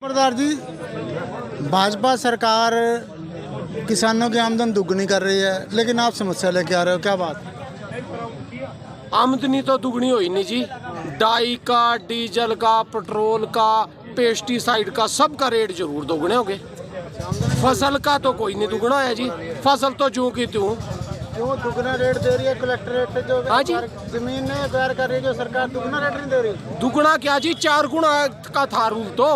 सरदार जी, भाजपा सरकार किसानों की आमदन दुगनी कर रही है, लेकिन आप समस्या लेके आ रहे हो, क्या बात? आमदनी तो दुगनी हुई नहीं जी। डाई का, डीजल का, पेट्रोल का, पेस्टिसाइड का, सब का रेट जरूर दोगुने हो गए। फसल का तो कोई नहीं दुगना है जी। फसल तो जो की त्यों जो दुगना रेट दे रही है कलेक्टरेट से, जो हाँ जी। जमीन ने तैयार कर रही है, जो सरकार दुगना रेट नहीं दे रही। दुगना क्या जी, 4 गुना का था रूल तो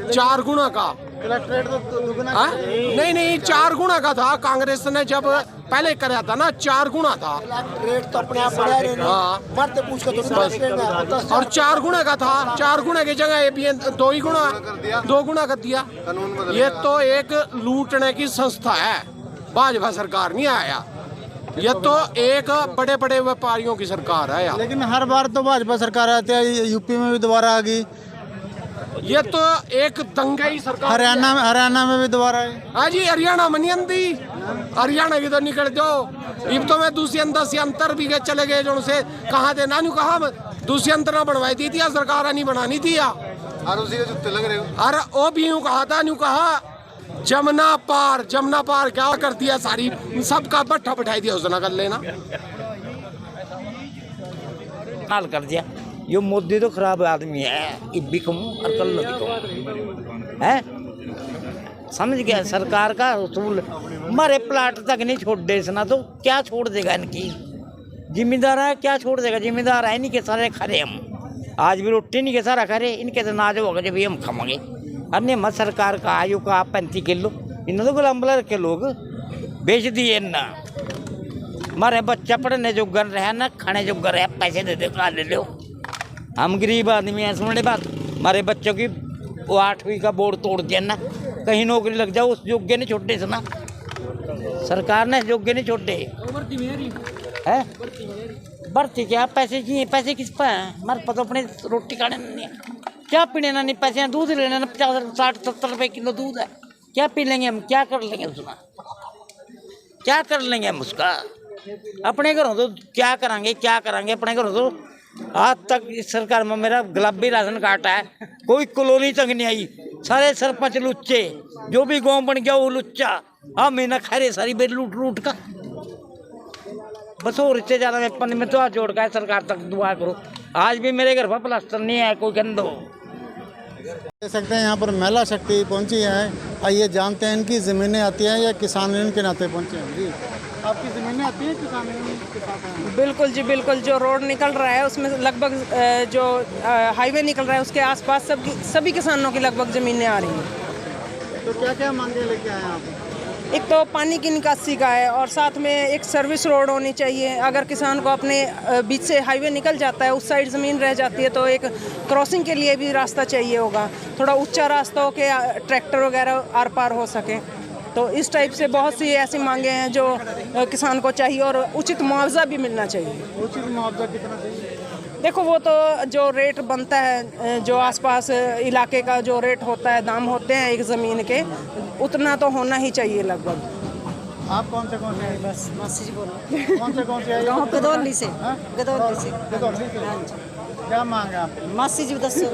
4 गुना का। कलेक्टरेट तो दुगना हाँ? नहीं 4 गुना का था। कांग्रेस ने जब पहले कराया था ना 4 गुना था। रेट तो अपने आप बढ़ा रहे हैं। हाँ, मर्द पूछ के तो और 4 गुना का था। 4 गुना की जगह ये भी 2 गुना कर दिया। ये तो एक लूटने की संस्था है। भाजपा सरकार नहीं आया, ये तो एक बड़े बड़े व्यापारियों की सरकार है यार। लेकिन हर बार तो भाजपा सरकार आती है, यूपी में भी दोबारा आ गई, ये तो एक दंगाई सरकार। हरियाणा में भी दोबारा आई। हाँ जी, हरियाणा मनी आंदी, हरियाणा की तो निकल जाओ। अब तो मैं दूसरी से अंतर भी चले गए जो से कहा थे नानू कहा दूसरी अंतर बनवाई थी सरकार नहीं बनानी थी और उसी के जुत्ते लग रहे हो। अरे वो भी यूँ कहा था, यूँ कहा जमुना पार क्या कर दिया, सारी सबका भट्ठा बैठाई दिया, उसने कर लेना हाल कर दिया। ये मोदी तो खराब आदमी है, इब्बी कहूँ और कल भी कहूँ है। समझ गया सरकार का उसूल। हमारे प्लाट तक नहीं छोड़ दे इसना, तो क्या छोड़ देगा इनकी। जिम्मेदार है, क्या छोड़ देगा। जिम्मेदार है इनके सारे खरे हम। आज भी रोटी नहीं के सारा खरे, इनके तो नाज होगा जब हम खाएंगे। अन्य मत सरकार का आयु का 35 किलो इन तो गुलाम के लोग बेच दिए ना। हमारे बच्चा पढ़ने जो गर रहे ना, खाने जो गर है, पैसे दे दे खा ले लो। हम गरीब आदमी हैं, सुनने बात। हमारे बच्चों की वो 8वीं का बोर्ड तोड़ दिया ना, कहीं नौकरी लग जाओ उस योग्य नहीं छोड़े सुना। सरकार ने योग्य नहीं छोड़े है। भर्ती क्या, पैसे चाहिए, पैसे किस पे हैं। हमारे पास अपने रोटी खाने नहीं है, क्या पीने ना नहीं पैसे हैं। दूध लेना ना 50 60 70 रुपये किलो दूध है, क्या पी लेंगे हम, क्या कर लेंगे उसका, क्या कर लेंगे हम उसका। अपने घरों तो क्या करांगे अपने घरों तो। आज तक इस सरकार में मेरा गुलाबी राशन कार्ड है, कोई कॉलोनी तक नहीं आई। सारे सरपंच लुच्चे, जो भी गांव बन गया वो लुच्चा। हाँ महीना खा रहे सारी बेर लूट का। बस और इससे ज़्यादा मैं पन्नी में तो हाथ जोड़ का है, सरकार तक दुआ करो। आज भी मेरे घर पर प्लास्टर नहीं है, कोई गंदो। देख सकते हैं यहाँ पर महिला शक्ति पहुँची है। आइए जानते हैं इनकी ज़मीनें आती हैं या किसान यूनियन के नाते पहुँचे हैं। जी, आपकी ज़मीनें आती हैं किसान यूनियन के साथ हैं? बिल्कुल जी बिल्कुल। जो रोड निकल रहा है उसमें लगभग जो हाईवे निकल रहा है उसके आसपास सभी किसानों की लगभग ज़मीनें आ रही हैं। तो क्या क्या मांगे लेके आए हैं आप? एक तो पानी की निकासी का है, और साथ में एक सर्विस रोड होनी चाहिए। अगर किसान को अपने बीच से हाईवे निकल जाता है, उस साइड ज़मीन रह जाती है, तो एक क्रॉसिंग के लिए भी रास्ता चाहिए होगा। थोड़ा ऊंचा रास्ता हो के ट्रैक्टर वगैरह आर पार हो सके। तो इस टाइप से बहुत सी ऐसी मांगे हैं जो किसान को चाहिए, और उचित मुआवजा भी मिलना चाहिए। उचित मुआवजा कितना चाहिए? देखो वो तो जो रेट बनता है, जो आसपास इलाके का जो रेट होता है, दाम होते हैं एक ज़मीन के, उतना तो होना ही चाहिए लगभग। आप कौन से हैं? बस मासी जी बोलो। कौन से आए? गाँव गदौली से। हाँ? गदौली से। गदौली से। हाँ जी। क्या मांग है आप? मासी जी दसो।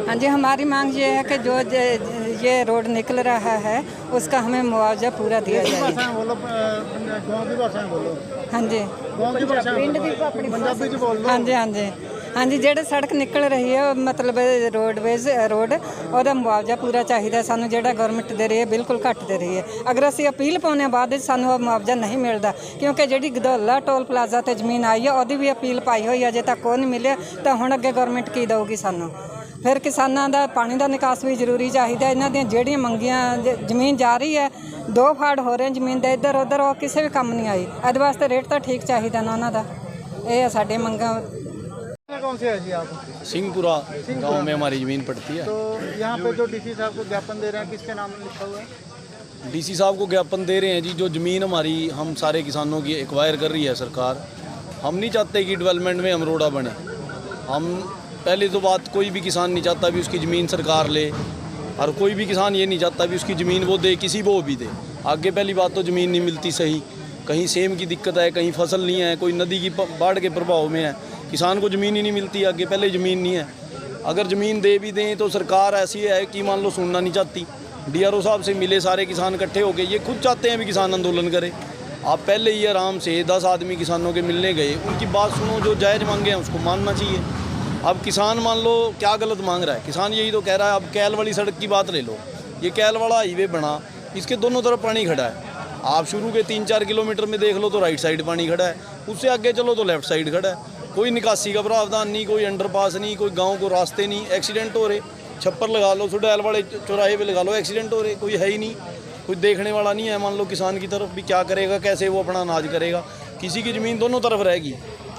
हाँ जी, हमारी मांग ये है कि जो ये रोड निकल रहा है उसका हमें मुआवजा पूरा दिया जाए। बोलो, गाँव की भाषा में बोलो। हाँ जी, गाँव की भाषा में पंजाबी च बोल लो। हाँ जी ਜਿਹੜੀ ਸੜਕ ਨਿਕਲ ਰਹੀ ਹੈ ਮਤਲਬ ਰੋਡਵੇਜ਼ ਰੋਡ, ਉਹਦਾ ਮੁਆਵਜ਼ਾ ਪੂਰਾ ਚਾਹੀਦਾ ਸਾਨੂੰ। ਜਿਹੜਾ ਗਵਰਨਮੈਂਟ ਦੇ ਰਹੀ ਹੈ ਬਿਲਕੁਲ ਘੱਟ ਦੇ ਰਹੀ ਹੈ। ਅਗਰ ਅਸੀਂ ਅਪੀਲ ਪਾਉਂਦੇ ਹਾਂ ਬਾਅਦ ਵਿੱਚ ਸਾਨੂੰ ਉਹ ਮੁਆਵਜ਼ਾ ਨਹੀਂ ਮਿਲਦਾ, ਕਿਉਂਕਿ ਜਿਹੜੀ ਗਦੌਲਾ ਟੋਲ ਪਲਾਜ਼ਾ ਤੇ ਜ਼ਮੀਨ ਆਈ ਹੈ ਉਹਦੀ ਵੀ ਅਪੀਲ ਪਾਈ ਹੋਈ ਹੈ, ਅਜੇ ਤੱਕ ਉਹ ਨਹੀਂ ਮਿਲਿਆ। ਤਾਂ ਹੁਣ ਅੱਗੇ ਗਵਰਨਮੈਂਟ ਕੀ ਦੇਊਗੀ ਸਾਨੂੰ। ਫਿਰ ਕਿਸਾਨਾਂ ਦਾ ਪਾਣੀ ਦਾ ਨਿਕਾਸ ਵੀ ਜ਼ਰੂਰੀ ਚਾਹੀਦਾ। ਇਹਨਾਂ ਦੀਆਂ ਜਿਹੜੀਆਂ ਮੰਗੀਆਂ ਜ਼ਮੀਨ ਜਾ ਰਹੀ ਹੈ, 2 ਫਾੜ ਹੋ ਰਹੇ ਜ਼ਮੀਨ ਦੇ ਇੱਧਰ ਉੱਧਰ, ਉਹ ਕਿਸੇ ਵੀ ਕੰਮ ਨਹੀਂ ਆਈ। ਇਹਦੇ ਵਾਸਤੇ ਰੇਟ ਤਾਂ ਠੀਕ ਚਾਹੀਦਾ ਨਾ ਉਹਨਾਂ ਦਾ। ਇਹ ਹੈ ਸਾਡੀ ਮੰਗਾਂ। कौन से है जी आप? सिंहपुरा गांव में हमारी ज़मीन पड़ती है। तो यहाँ पे जो डीसी साहब को ज्ञापन दे रहे हैं, किसके नाम में लिखा हुआ है? डीसी साहब को ज्ञापन दे रहे हैं जी। जो ज़मीन हमारी हम सारे किसानों की एक्वायर कर रही है सरकार। हम नहीं चाहते कि डेवलपमेंट में हम रोड़ा बने। हम पहले तो बात, कोई भी किसान नहीं चाहता भी उसकी ज़मीन सरकार ले, और कोई भी किसान ये नहीं चाहता भी उसकी ज़मीन वो दे, किसी वो भी दे। आगे पहली बात तो ज़मीन नहीं मिलती सही, कहीं सेम की दिक्कत है, कहीं फसल नहीं है, कोई नदी की बाढ़ के प्रभाव में है, किसान को ज़मीन ही नहीं मिलती। आगे पहले ज़मीन नहीं है, अगर ज़मीन दे भी दें तो सरकार ऐसी है कि मान लो सुनना नहीं चाहती। DRO साहब से मिले सारे किसान इकट्ठे होके, ये खुद चाहते हैं भी किसान आंदोलन करे। आप पहले ही आराम से 10 आदमी किसानों के मिलने गए, उनकी बात सुनो, जो जायज़ मांगे हैं उसको मानना चाहिए। अब किसान मान लो क्या गलत मांग रहा है, किसान यही तो कह रहा है। अब कैल वाली सड़क की बात ले लो, ये कैल वाला हाईवे बना, इसके दोनों तरफ पानी खड़ा है। आप शुरू के 3-4 किलोमीटर में देख लो तो राइट साइड पानी खड़ा है, उससे आगे चलो तो लेफ्ट साइड खड़ा है। कोई निकासी का प्रावधान नहीं, कोई अंडरपास नहीं, कोई गांव को रास्ते नहीं, एक्सीडेंट हो रहे। छप्पर लगा लो, सुडैल वाले चौराहे पे लगा लो, एक्सीडेंट हो रहे, कोई है ही नहीं, कोई देखने वाला नहीं है। मान लो किसान की तरफ भी क्या करेगा, कैसे वो अपना अनाज करेगा। किसी की ज़मीन दोनों तरफ रहेगी।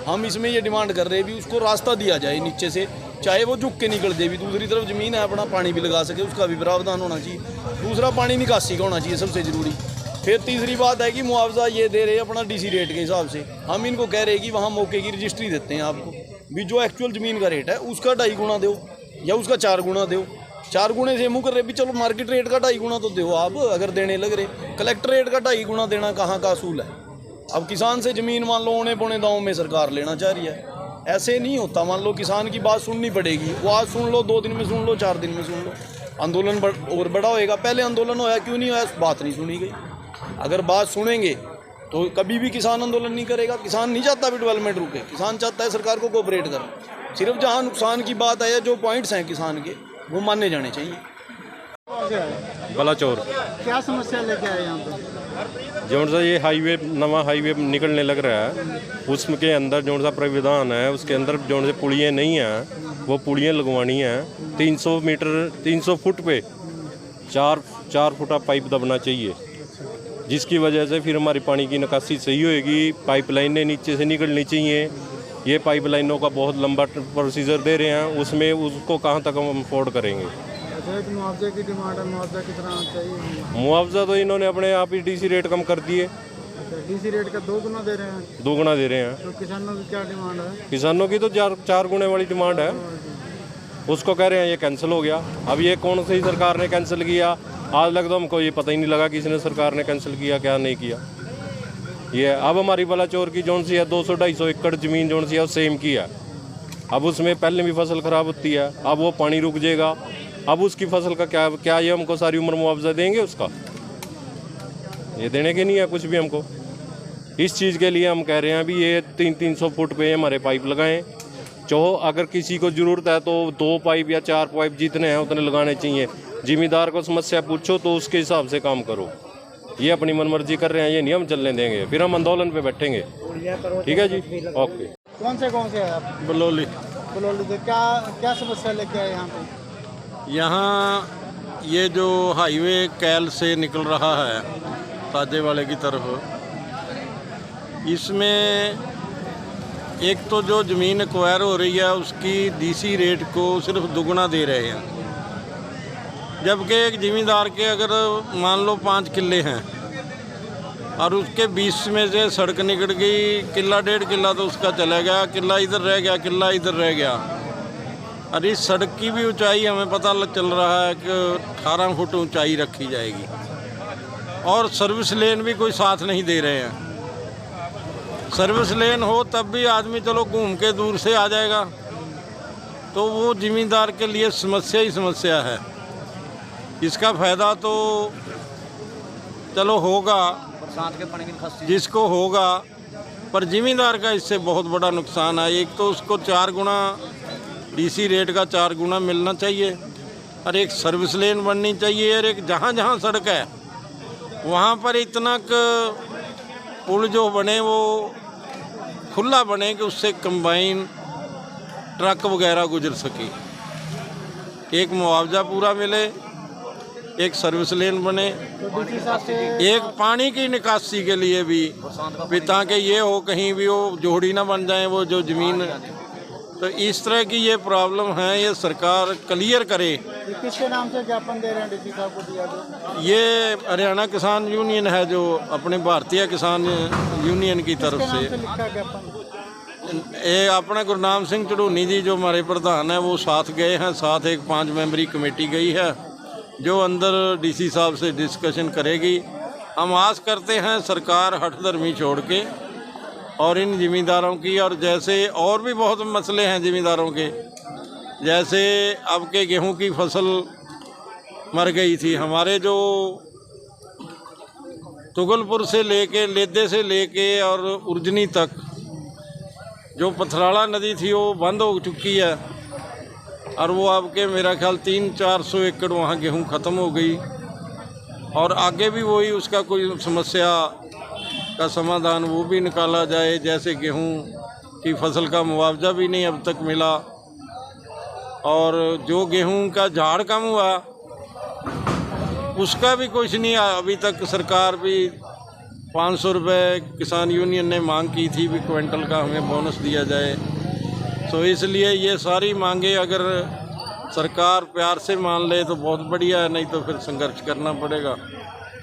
हम इसमें ये डिमांड कर रहे हैं भी उसको रास्ता दिया जाए नीचे से, चाहे वो झुक के निकल दे भी, दूसरी तरफ ज़मीन है, अपना पानी भी लगा सके, उसका भी प्रावधान होना चाहिए। दूसरा पानी निकासी का होना चाहिए सबसे ज़रूरी। फिर तीसरी बात है कि मुआवजा ये दे रहे हैं अपना DC रेट के हिसाब से। हम इनको कह रहे हैं कि वहाँ मौके की रजिस्ट्री देते हैं आपको, भी जो एक्चुअल ज़मीन का रेट है उसका 2.5 गुना दो या उसका 4 गुना दो। 4 गुने से मुँह कर रहे भी, चलो मार्केट रेट का 2.5 गुना तो दो आप, अगर देने लग रहे। कलेक्टर रेट का 2.5 गुना देना कहाँ का असूल है। अब किसान से ज़मीन मान लो औने पौने दांव में सरकार लेना चाह रही है, ऐसे नहीं होता। मान लो किसान की बात सुननी पड़ेगी, वो आज सुन लो, 2 दिन में सुन लो, 4 दिन में सुन लो, आंदोलन और बड़ा होएगा। पहले आंदोलन होया क्यों नहीं होया, बात नहीं सुनी गई। अगर बात सुनेंगे तो कभी भी किसान आंदोलन नहीं करेगा। किसान नहीं चाहता भी डेवलपमेंट रुके, किसान चाहता है सरकार को कोऑपरेट करे। सिर्फ जहाँ नुकसान की बात है, जो पॉइंट्स हैं किसान के, वो माने जाने चाहिए। बलाचौर क्या समस्या लेके आए यहाँ पे? जो सा ये हाईवे, नवा हाईवे निकलने लग रहा है, उसके अंदर जो सा प्राविधान है, उसके अंदर जो से पुलियाँ नहीं हैं, वो पुलियाँ लगवानी हैं। 300 मीटर 300 फुट पे 4 फुटा पाइप दबना चाहिए, जिसकी वजह से फिर हमारी पानी की निकासी सही होएगी। पाइपलाइनें नीचे से निकलनी चाहिए। ये पाइपलाइनों का बहुत लंबा प्रोसीजर दे रहे हैं, उसमें उसको कहाँ तक हम अफोर्ड करेंगे। मुआवजे की डिमांड है, मुआवजा कितना चाहिए? मुआवजा तो इन्होंने अपने आप ही DC रेट कम कर दिए। DC रेट का 2 गुना दे रहे हैं। 2 गुना दे रहे हैं। तो किसानों की क्या डिमांड है? किसानों की तो 4 गुने वाली डिमांड है। उसको कह रहे हैं ये कैंसिल हो गया। अब ये कौन सी सरकार ने कैंसिल किया, आज लग तो हमको ये पता ही नहीं लगा किसी ने सरकार ने कैंसिल किया क्या नहीं किया। ये अब हमारी बलाचौर की जोन सी है 200-250 एकड़ ज़मीन जोन सी है, वो सेम की है। अब उसमें पहले भी फसल ख़राब होती है, अब वो पानी रुक जाएगा, अब उसकी फसल का क्या ये हमको सारी उम्र मुआवजा देंगे उसका? ये देने के नहीं है कुछ भी हमको। इस चीज़ के लिए हम कह रहे हैं भी ये 300 फुट पे हमारे पाइप लगाएं। अगर किसी को ज़रूरत है तो 2 पाइप या 4 पाइप जितने हैं उतने लगाने चाहिए। जिम्मेदार को समस्या पूछो तो उसके हिसाब से काम करो। ये अपनी मनमर्जी कर रहे हैं, ये नहीं हम चलने देंगे, फिर हम आंदोलन पे बैठेंगे। ठीक है जी, ओके। कौन से हैं आप? बलौली। बलौली से क्या समस्या लेके आए यहाँ पे? यहाँ ये जो हाईवे कैल से निकल रहा है ताजे वाले की तरफ, इसमें एक तो जो ज़मीन एक्वायर हो रही है उसकी DC रेट को सिर्फ दुगना दे रहे हैं, जबकि एक ज़मींदार के अगर मान लो 5 किल्ले हैं और उसके 20 में से सड़क निकल गई, किला 1.5 किला तो उसका चला गया, किला इधर रह गया, किला इधर रह गया। और इस सड़क की भी ऊंचाई हमें पता चल रहा है कि 18 फुट ऊंचाई रखी जाएगी, और सर्विस लेन भी कोई साथ नहीं दे रहे हैं। सर्विस लेन हो तब भी आदमी चलो घूम के दूर से आ जाएगा, तो वो ज़मींदार के लिए समस्या ही समस्या है। इसका फ़ायदा तो चलो होगा जिसको होगा, पर ज़मींदार का इससे बहुत बड़ा नुकसान है। एक तो उसको 4 गुना DC रेट का 4 गुना मिलना चाहिए, और एक सर्विस लेन बननी चाहिए, और एक जहाँ जहाँ सड़क है वहाँ पर इतना पुल जो बने वो खुला बने कि उससे कंबाइन ट्रक वगैरह गुजर सके। एक मुआवजा पूरा मिले, एक सर्विस लेन बने, एक पानी की निकासी के लिए भी ताकि ये हो कहीं भी वो जोड़ी ना बन जाए वो जो ज़मीन। तो इस तरह की ये प्रॉब्लम है, ये सरकार क्लियर करे। किसके नाम से ज्ञापन दे रहे हैं DC साहब को दिया गया? ये हरियाणा किसान यूनियन है, जो अपने भारतीय किसान यूनियन की तरफ से लिखा ज्ञापन। ये अपना गुरनाम सिंह चढ़ूनी जी जो हमारे प्रधान हैं वो साथ गए हैं, साथ एक 5 मेंबरी कमेटी गई है जो अंदर DC साहब से डिस्कशन करेगी। हम आस करते हैं सरकार हठधर्मी छोड़ के और इन ज़मींदारों की, और जैसे और भी बहुत मसले हैं ज़मींदारों के, जैसे अब के गेहूं की फसल मर गई थी, हमारे जो तुगलपुर से लेके लेदे से लेके और उर्जनी तक जो पथराड़ा नदी थी वो बंद हो चुकी है, और वो आपके मेरा ख्याल 300-400 एकड़ वहाँ गेहूं ख़त्म हो गई। और आगे भी वही उसका कोई समस्या का समाधान वो भी निकाला जाए, जैसे गेहूं की फसल का मुआवजा भी नहीं अब तक मिला, और जो गेहूं का झाड़ कम हुआ उसका भी कुछ नहीं अभी तक। सरकार भी 500 रुपये किसान यूनियन ने मांग की थी भी क्विंटल का हमें बोनस दिया जाए। तो इसलिए ये सारी मांगे अगर सरकार प्यार से मान ले तो बहुत बढ़िया है, नहीं तो फिर संघर्ष करना पड़ेगा।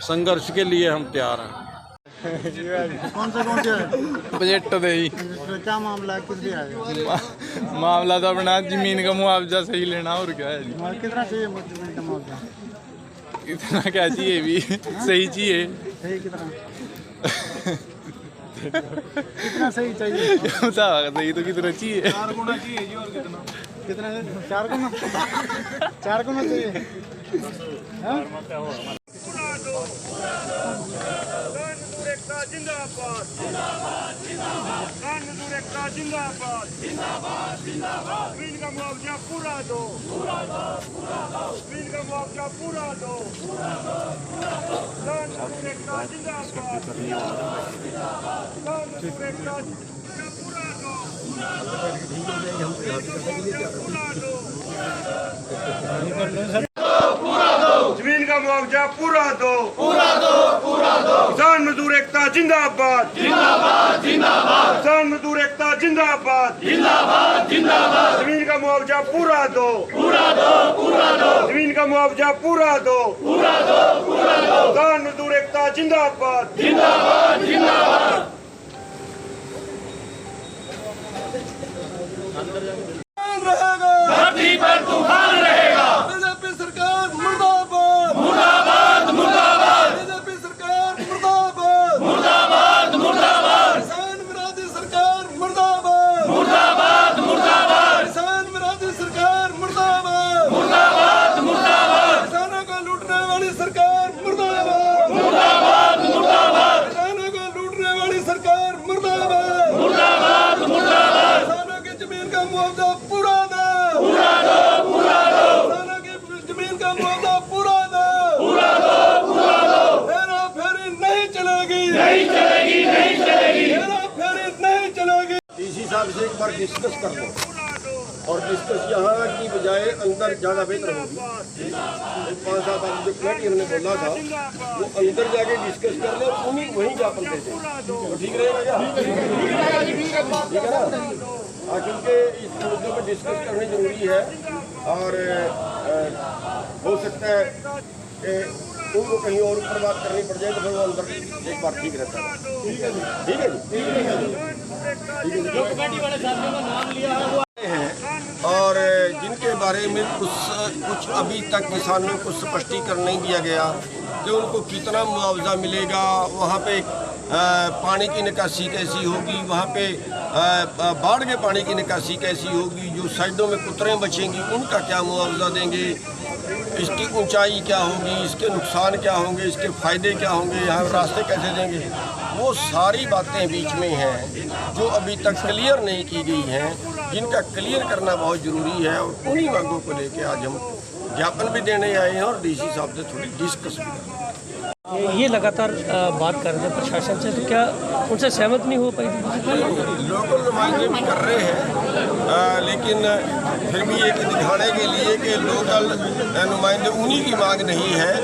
संघर्ष के लिए हम तैयार हैं। कौन से है बजट दे ही क्या मामला है, किस भी आएगा? मामला तो अपना जमीन का मुआवजा सही लेना, और क्या है जी। कितना चाहिए जमीन का मुआवजा? इतना क्या चाहिए भी सही चाहिए। सही कितना? कितना सही चाहिए? सही तो कितना चाहिए? 4 गुना चाहिए जी। और कितना? कितना? 4 गुना? 4 गुना चाहिए। जिंदाबाद जिंदाबाद जमीन का मुआवजा पूरा दो, जमीन का मुआवजा पूरा दो। जमीन का मुआवजा पूरा दो, किसान मजदूर एकता जिंदाबाद जिंदाबाद जिंदाबाद, किसान मजदूर एकता जिंदाबाद जिंदाबाद जिंदाबाद। जमीन का मुआवजा पूरा दो, जमीन का मुआवजा पूरा दो, किसान मजदूर एकता जिंदाबाद जिंदाबाद जिंदाबाद। धरती पर तूफान रहेगा, बीजेपी सरकार मुर्दाबाद मुर्दाबाद मुर्दाबाद, बीजेपी सरकार मुर्दाबाद मुर्दाबाद मुर्दाबाद, किसान विरोधी सरकार मुर्दाबाद मुर्दाबाद मुर्दाबाद, किसान विरोधी सरकार मुर्दाबाद मुर्दाबाद मुर्दाबाद, किसानों को लूटने वाली सरकार मुर्दाबाद मुर्दाबाद मुर्दाबाद, किसानों को लूटने वाली सरकार मुर्दाबाद मुर्दाबाद मुर्दाबाद, किसानों की जमीन का मुआवजा पूरा दो, किसानों की जमीन का मुआवजा पूरा दो, हेरा फेरी नहीं चलेगी, नहीं चलेगी, नहीं चलेगी, हेरा फेरी नहीं चलेगी। डीसी साहब से एक बार डिस्कस कर लो, और डिस्कस यहाँ की बजाय अंदर ज़्यादा बेहतर होगी। 5-7 आदमी जो फ्लैट इन्होंने बोला था वो अंदर जाके डिस्कस कर ले, उन्हीं वहीं ज्ञापन दे दें तो ठीक रहेगा क्या? ठीक है ना? क्योंकि इस मुद्दे पर डिस्कस करनी जरूरी है, और हो सकता है कि उनको कहीं और ऊपर बात करनी पड़ जाए तो फिर वो अंदर एक बार ठीक रहता है। ठीक है जी, ठीक है जी, जो कमेटी वाले साथियों का नाम लिया है वो और जिनके बारे में कुछ अभी तक किसानों को स्पष्टीकरण नहीं दिया गया कि उनको कितना मुआवजा मिलेगा, वहाँ पे पानी की निकासी कैसी होगी, वहाँ पे बाढ़ के पानी की निकासी कैसी होगी, जो साइडों में कुतरें बचेंगी उनका क्या मुआवजा देंगे, इसकी ऊंचाई क्या होगी, इसके नुकसान क्या होंगे, इसके फ़ायदे क्या होंगे, यहाँ रास्ते कैसे देंगे, वो सारी बातें बीच में हैं जो अभी तक क्लियर नहीं की गई हैं, जिनका क्लियर करना बहुत ज़रूरी है। और उन्हीं मांगों को लेके आज हम ज्ञापन भी देने आए हैं और डीसी साहब से थोड़ी डिस्कस भी करें। ये लगातार बात कर रहे थे प्रशासन से, तो क्या उनसे सहमत नहीं हो पाई? लोकल नुमाइंदे भी कर रहे हैं, लेकिन फिर भी एक दिखाने के लिए कि लोकल नुमाइंदे उन्हीं की मांग नहीं है,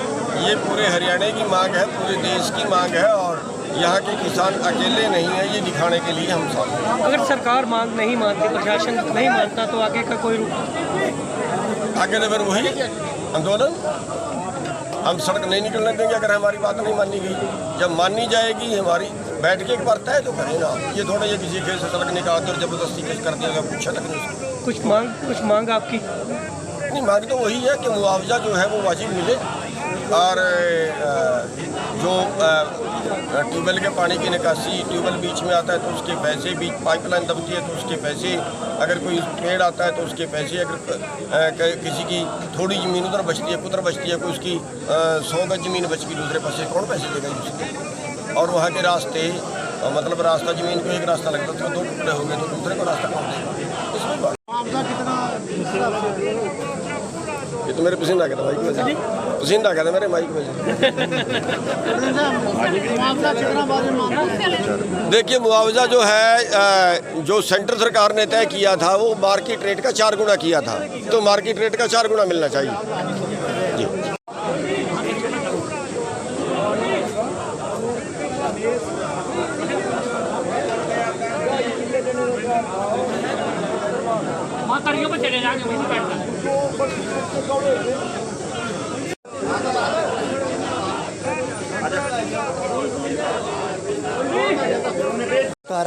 ये पूरे हरियाणा की मांग है, पूरे देश की मांग है, और यहाँ के किसान अकेले नहीं हैं, ये दिखाने के लिए हम साथ हैं। अगर सरकार मांग नहीं मानती, प्रशासन नहीं मानता, तो आगे का कोई रूप? आगे तो फिर वही आंदोलन, हम सड़क नहीं निकलने देंगे अगर हमारी बात नहीं मानी गई। जब मानी जाएगी हमारी, बैठ के एक बार तय तो करें ना, ये थोड़ा ये किसी खेल से सड़क निकाल कर जबरदस्ती कुछ कर दिया, पूछा तक नहीं। कुछ मांग आपकी? नहीं, मांग तो वही है कि मुआवजा जो है वो वाजिब मिले, और जो ट्यूबवेल के पानी की निकासी, ट्यूबवेल बीच में आता है तो उसके पैसे, बीच पाइपलाइन दबती है तो उसके पैसे, अगर कोई पेड़ आता है तो उसके पैसे, अगर किसी की थोड़ी ज़मीन उधर बचती है, उधर बचती है, कोई उसकी 100 गज ज़मीन बच गई दूसरे पास, कौन पैसे देगा उसके? और वहाँ के रास्ते, मतलब रास्ता ज़मीन को एक रास्ता लगता है तो 2 टुकड़े हो गए तो दूसरे को रास्ता कौन देगा? इसमें बात ये तो मेरे पसीना आ गया था माइक में, पसीना आ गया था मेरे माइक में। देखिए, मुआवजा जो है जो सेंट्रल सरकार ने तय किया था वो मार्केट रेट का 4 गुना किया था, तो मार्केट रेट का 4 गुना मिलना चाहिए जी।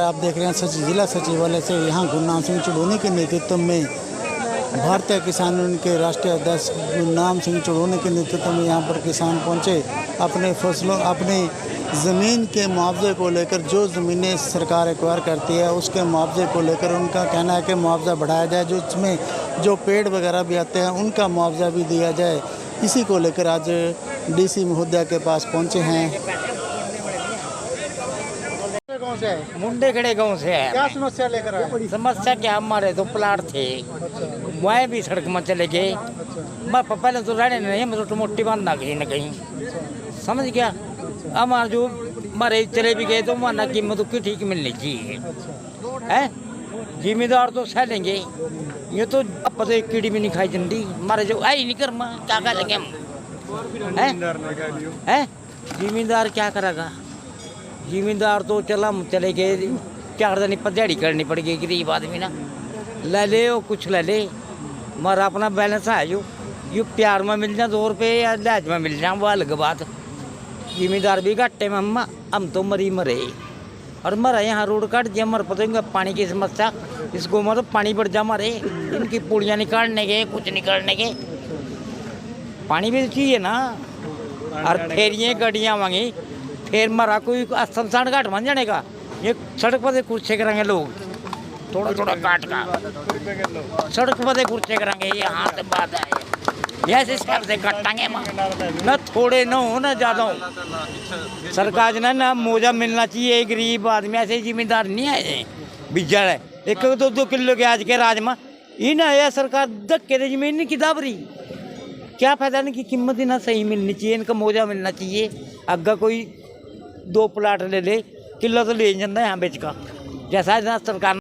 आप देख रहे हैं जिला सचिवालय से यहाँ गुरनाम सिंह चुड़ोनी के नेतृत्व में भारतीय किसान यूनियन के राष्ट्रीय अध्यक्ष गुरनाम सिंह चुड़ोनी के नेतृत्व में यहाँ पर किसान पहुँचे। अपने फसलों, अपने ज़मीन के मुआवजे को लेकर, जो ज़मीनें सरकार एक्वायर करती है उसके मुआवजे को लेकर उनका कहना है कि मुआवजा बढ़ाया जाए, जो इसमें जो पेड़ वगैरह भी आते हैं उनका मुआवजा भी दिया जाए। इसी को लेकर आज डीसी महोदया के पास पहुँचे हैं। मुंडे खड़े गाँव से है। क्या समस्या लेकर आए? समस्या क्या, हमारे तो प्लाट थे, वह भी सड़क में चले गए। मैं पहले तो रहने नहीं, मैं तो मोटी बांधना कहीं न कहीं, समझ गया। हमारे जो हमारे चले भी गए तो हमारा कीमत की ठीक मिलनी चाहिए है। जिम्मेदार तो सह लेंगे, ये तो पता एक कीड़ी भी नहीं खाई जंडी, हमारे जो आई नहीं कर क्या करेंगे हम है। जिम्मेदार क्या करेगा? जिम्मेदार तो चले गए, 4 दिन पदिहाड़ी करनी पड़ेगी गरीब आदमी ना, ले ले वो कुछ ले ले, मरा अपना बैलेंस है जो प्यार में मिल जाए 2 रुपये या लहज में मिल जाए वो अलग बात। जिम्मेदार भी घाटे में हम तो मरे और मरा यहाँ रोड काट दिया, मर पता पानी की समस्या, इसको मतलब पानी बढ़ जा मरे, इनकी पुड़ियाँ निकालने के कुछ निकालने के पानी भी चाहिए ना। और फिर ये गाड़ियाँ मांगी, फिर मरा कोई शमशान घाट बन जाने का, ये सड़क पर कुर्से करेंगे लोग, थोड़ा थोड़ा काट का सड़क पर कुर्से करेंगे, ये हाथ बात है, ऐसे हिसाब से काटेंगे ना, थोड़े न हो ना ज़्यादा हो। सरकार ने ना मोजा मिलना चाहिए, गरीब आदमी ऐसे जिम्मेदार नहीं है। बिजड़ है 1-2 किलो के आज के राजमा ये ना है, सरकार धक्के दे जमीन नहीं की दाबरी, क्या फायदा? इनकी कीमत ही ना सही मिलनी चाहिए, इनका मोजा मिलना चाहिए। अगर कोई 2 प्लाट ले ले, किलो तो ले जाता है यहाँ बेच का, जैसा सरकार